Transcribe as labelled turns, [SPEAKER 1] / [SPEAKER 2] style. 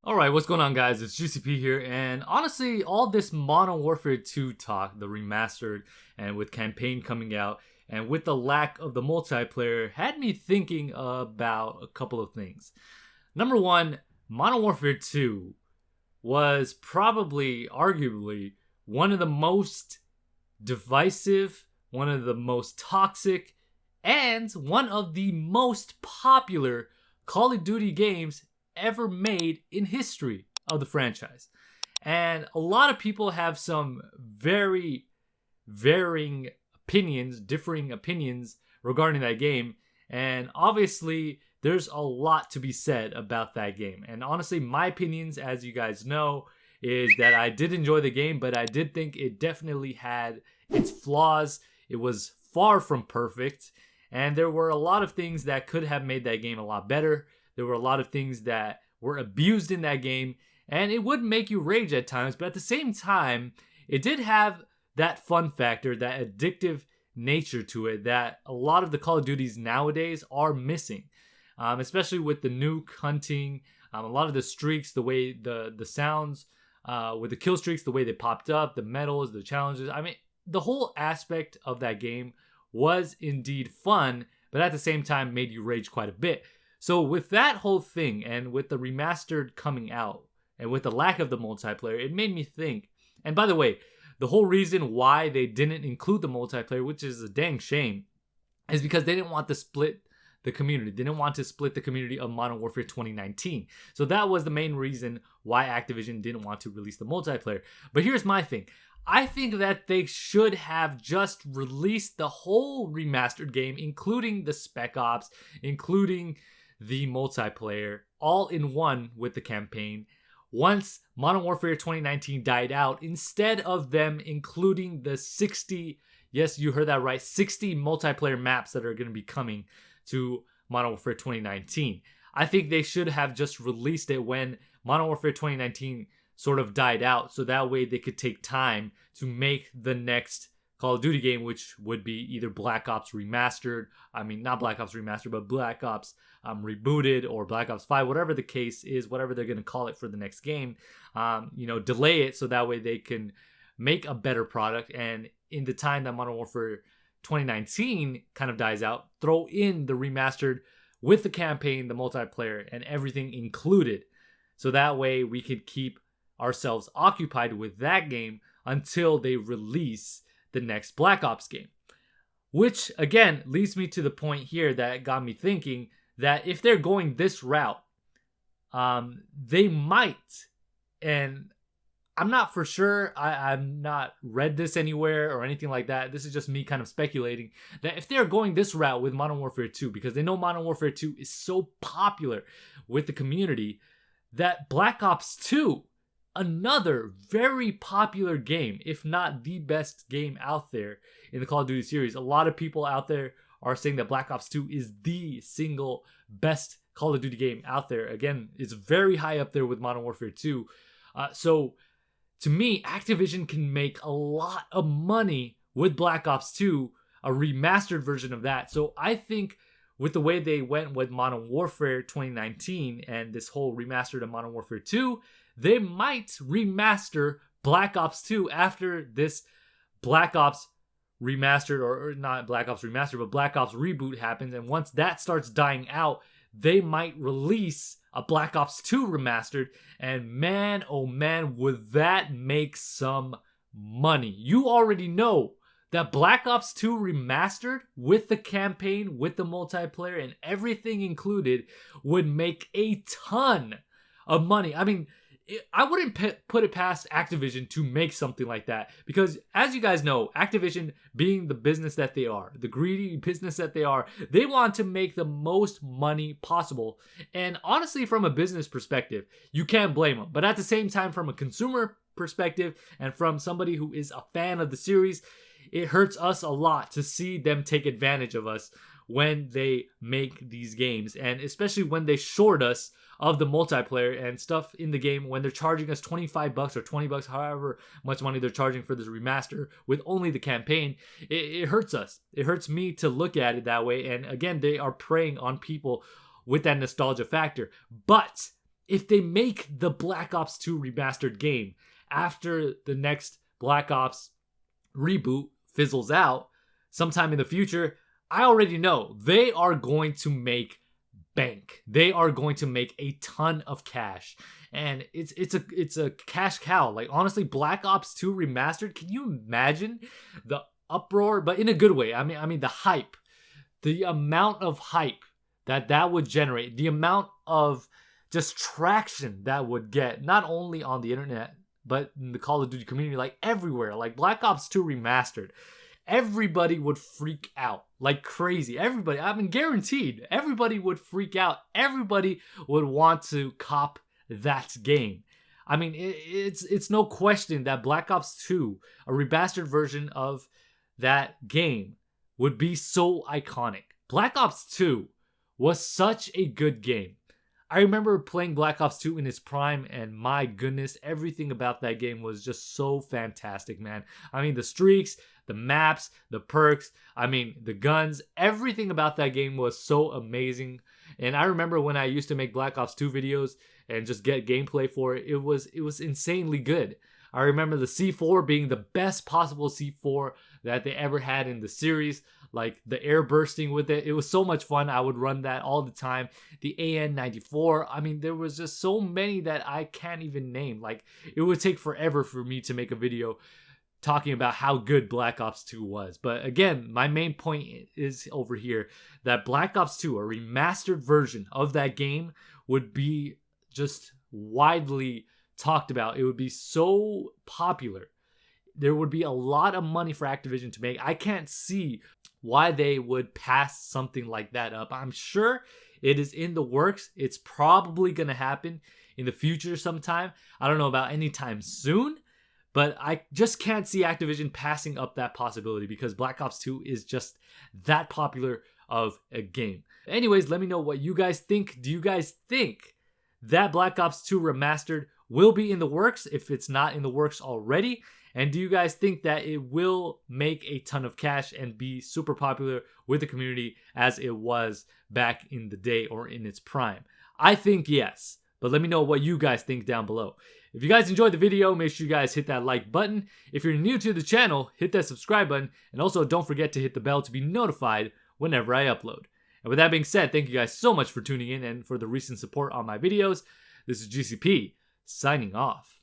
[SPEAKER 1] Alright, what's going on, guys? It's GCP here, and honestly, all this Modern Warfare 2 talk, the remastered, and with campaign coming out, and with the lack of the multiplayer, had me thinking about a couple of things. Number one, Modern Warfare 2 was probably, arguably, one of the most divisive, one of the most toxic, and one of the most popular Call of Duty games ever made in history of the franchise. And a lot of people have some very varying opinions, differing opinions regarding that game. And obviously, there's a lot to be said about that game. And honestly, my opinions, as you guys know, is that I did enjoy the game, but I did think it definitely had its flaws. It was far from perfect. And there were a lot of things that could have made that game a lot better. There were a lot of things that were abused in that game, and it would make you rage at times, but at the same time, it did have that fun factor, that addictive nature to it that a lot of the Call of Duties nowadays are missing, especially with the nuke hunting, a lot of the streaks, the way the sounds, with the kill streaks, the way they popped up, the medals, the challenges. I mean, the whole aspect of that game was indeed fun, but at the same time made you rage quite a bit. So with that whole thing, and with the remastered coming out, and with the lack of the multiplayer, it made me think. And by the way, the whole reason why they didn't include the multiplayer, which is a dang shame, is because they didn't want to split the community. They didn't want to split the community of Modern Warfare 2019. So that was the main reason why Activision didn't want to release the multiplayer. But here's my thing. I think that they should have just released the whole remastered game, including the Spec Ops, including the multiplayer, all in one with the campaign once Modern Warfare 2019 died out, instead of them including the 60, yes, you heard that right, 60 multiplayer maps that are going to be coming to Modern Warfare 2019. I think they should have just released it when Modern Warfare 2019 sort of died out, so that way they could take time to make the next Call of Duty game, which would be either Black Ops Remastered, not Black Ops Remastered, but Black Ops Rebooted, or Black Ops 5, whatever the case is, whatever they're going to call it for the next game. Delay it so that way they can make a better product, and in the time that Modern Warfare 2019 kind of dies out, throw in the remastered with the campaign, the multiplayer, and everything included. So that way we could keep ourselves occupied with that game until they release the next Black Ops game. Which, again, leads me to the point here that got me thinking that if they're going this route, they might, and I'm not for sure, I've not read this anywhere or anything like that, this is just me kind of speculating, that if they're going this route with Modern Warfare 2, because they know Modern Warfare 2 is so popular with the community, that Black Ops 2, another very popular game, if not the best game out there in the Call of Duty series. A lot of people out there are saying that Black Ops 2 is the single best Call of Duty game out there. Again, it's very high up there with Modern Warfare 2. So to me, Activision can make a lot of money with Black Ops 2, a remastered version of that. So I think with the way they went with Modern Warfare 2019 and this whole remastered of Modern Warfare 2, they might remaster Black Ops 2 after this Black Ops remastered, or not Black Ops remastered, but Black Ops reboot happens. And once that starts dying out, they might release a Black Ops 2 remastered. And man, oh man, would that make some money. You already know that Black Ops 2 remastered with the campaign, with the multiplayer, and everything included would make a ton of money. I mean, I wouldn't put it past Activision to make something like that, because as you guys know, Activision, being the business that they are, the greedy business that they are, they want to make the most money possible. And honestly, from a business perspective, you can't blame them. But at the same time, from a consumer perspective and from somebody who is a fan of the series, it hurts us a lot to see them take advantage of us when they make these games, and especially when they short us of the multiplayer and stuff in the game, when they're charging us $25 or $20, however much money they're charging for this remaster with only the campaign. It hurts us. It hurts me to look at it that way. And again, they are preying on people with that nostalgia factor. But if they make the Black Ops 2 remastered game after the next Black Ops reboot fizzles out sometime in the future, I already know they are going to make bank. They are going to make a ton of cash. And it's a cash cow. Like, honestly, Black Ops 2 Remastered, can you imagine the uproar? But in a good way. I mean the hype. The amount of hype that would generate, the amount of just traction that would get, not only on the internet, but in the Call of Duty community, like everywhere. Like Black Ops 2 Remastered, everybody would freak out like crazy. Everybody, I mean, guaranteed, everybody would freak out. Everybody would want to cop that game. I mean, it's no question that Black Ops 2, a remastered version of that game, would be so iconic. Black Ops 2 was such a good game. I remember playing Black Ops 2 in its prime, and my goodness, everything about that game was just so fantastic, man. I mean, the streaks, the maps, the perks, I mean, the guns, everything about that game was so amazing. And I remember when I used to make Black Ops 2 videos and just get gameplay for it, it was insanely good. I remember the C4 being the best possible C4 that they ever had in the series. Like the air bursting with it. It was so much fun. I would run that all the time. The AN-94. I mean, there was just so many that I can't even name. Like, it would take forever for me to make a video talking about how good Black Ops 2 was. But again, my main point is over here that Black Ops 2, a remastered version of that game, would be just widely talked about. It would be so popular. There would be a lot of money for Activision to make. I can't see why they would pass something like that up. I'm sure it is in the works. It's probably going to happen in the future sometime. I don't know about anytime soon, but I just can't see Activision passing up that possibility because Black Ops 2 is just that popular of a game. Anyways, let me know what you guys think. Do you guys think that Black Ops 2 Remastered will be in the works if it's not in the works already? And do you guys think that it will make a ton of cash and be super popular with the community as it was back in the day or in its prime? I think yes, but let me know what you guys think down below. If you guys enjoyed the video, make sure you guys hit that like button. If you're new to the channel, hit that subscribe button. And also don't forget to hit the bell to be notified whenever I upload. And with that being said, thank you guys so much for tuning in and for the recent support on my videos. This is GCP, signing off.